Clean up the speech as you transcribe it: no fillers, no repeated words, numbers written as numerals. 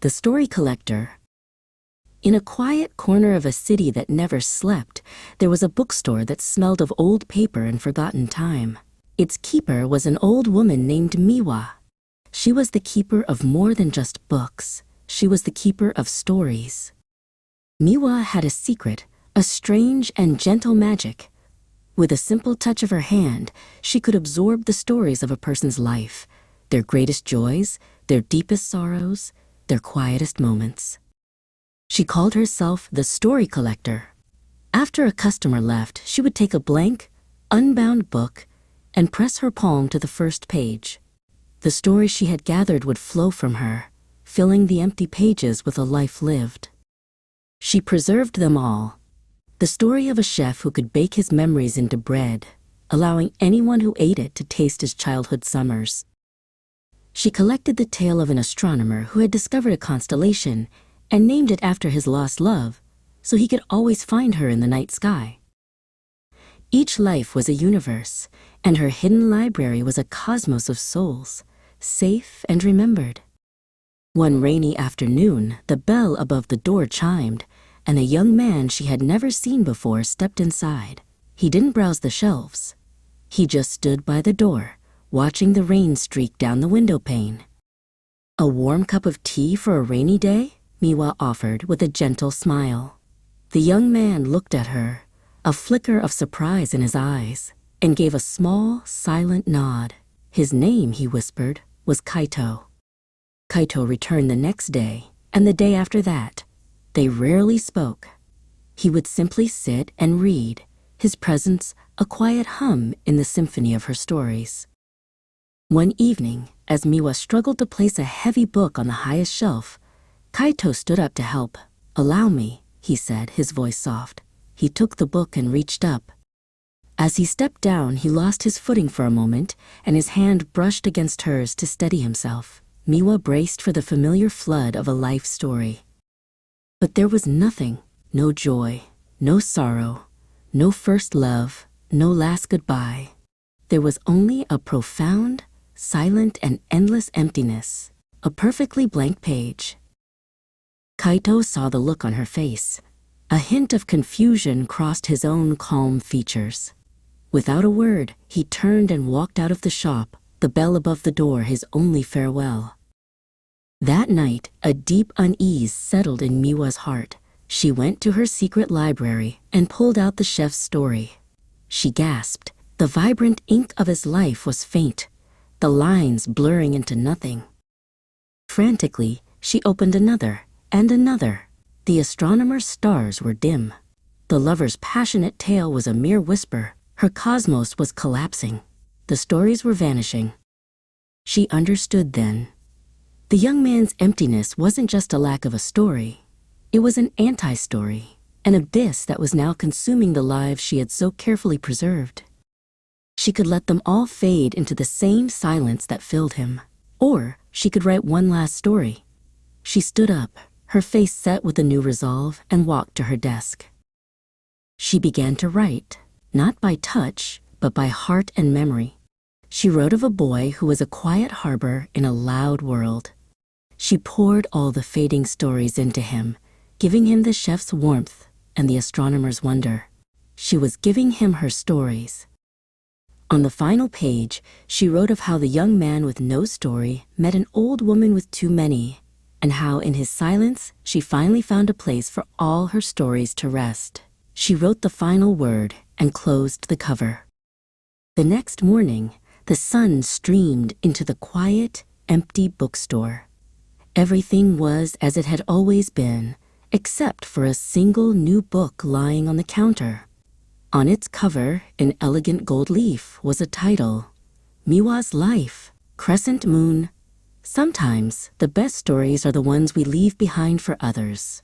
The Story Collector. In a quiet corner of a city that never slept, there was a bookstore that smelled of old paper and forgotten time. Its keeper was an old woman named Miwa. She was the keeper of more than just books. She was the keeper of stories. Miwa had a secret, a strange and gentle magic. With a simple touch of her hand, she could absorb the stories of a person's life, their greatest joys, their deepest sorrows, their quietest moments. She called herself the Story Collector. After a customer left, she would take a blank, unbound book and press her palm to the first page. The stories she had gathered would flow from her, filling the empty pages with a life lived. She preserved them all. The story of a chef who could bake his memories into bread, allowing anyone who ate it to taste his childhood summers. She collected the tale of an astronomer who had discovered a constellation and named it after his lost love, so he could always find her in the night sky. Each life was a universe, and her hidden library was a cosmos of souls, safe and remembered. One rainy afternoon, the bell above the door chimed, and a young man she had never seen before stepped inside. He didn't browse the shelves. He just stood by the door, watching the rain streak down the window pane. "A warm cup of tea for a rainy day?" Miwa offered with a gentle smile. The young man looked at her, a flicker of surprise in his eyes, and gave a small, silent nod. His name, he whispered, was Kaito. Kaito returned the next day, and the day after that. They rarely spoke. He would simply sit and read, his presence a quiet hum in the symphony of her stories. One evening, as Miwa struggled to place a heavy book on the highest shelf, Kaito stood up to help. "Allow me," he said, his voice soft. He took the book and reached up. As he stepped down, he lost his footing for a moment, and his hand brushed against hers to steady himself. Miwa braced for the familiar flood of a life story. But there was nothing, no joy, no sorrow, no first love, no last goodbye. There was only a profound, silent and endless emptiness, a perfectly blank page. Kaito saw the look on her face. A hint of confusion crossed his own calm features. Without a word, he turned and walked out of the shop, the bell above the door his only farewell. That night, a deep unease settled in Miwa's heart. She went to her secret library and pulled out the chef's story. She gasped. The vibrant ink of his life was faint, the lines blurring into nothing. Frantically, she opened another and another. The astronomer's stars were dim. The lover's passionate tale was a mere whisper. Her cosmos was collapsing. The stories were vanishing. She understood then. The young man's emptiness wasn't just a lack of a story. It was an anti-story, an abyss that was now consuming the lives she had so carefully preserved. She could let them all fade into the same silence that filled him. Or she could write one last story. She stood up, her face set with a new resolve, and walked to her desk. She began to write, not by touch, but by heart and memory. She wrote of a boy who was a quiet harbor in a loud world. She poured all the fading stories into him, giving him the chef's warmth and the astronomer's wonder. She was giving him her stories. On the final page, she wrote of how the young man with no story met an old woman with too many, and how in his silence she finally found a place for all her stories to rest. She wrote the final word and closed the cover. The next morning, the sun streamed into the quiet, empty bookstore. Everything was as it had always been, except for a single new book lying on the counter. On its cover, in elegant gold leaf, was a title, Miwa's Life, Crescent Moon. Sometimes the best stories are the ones we leave behind for others.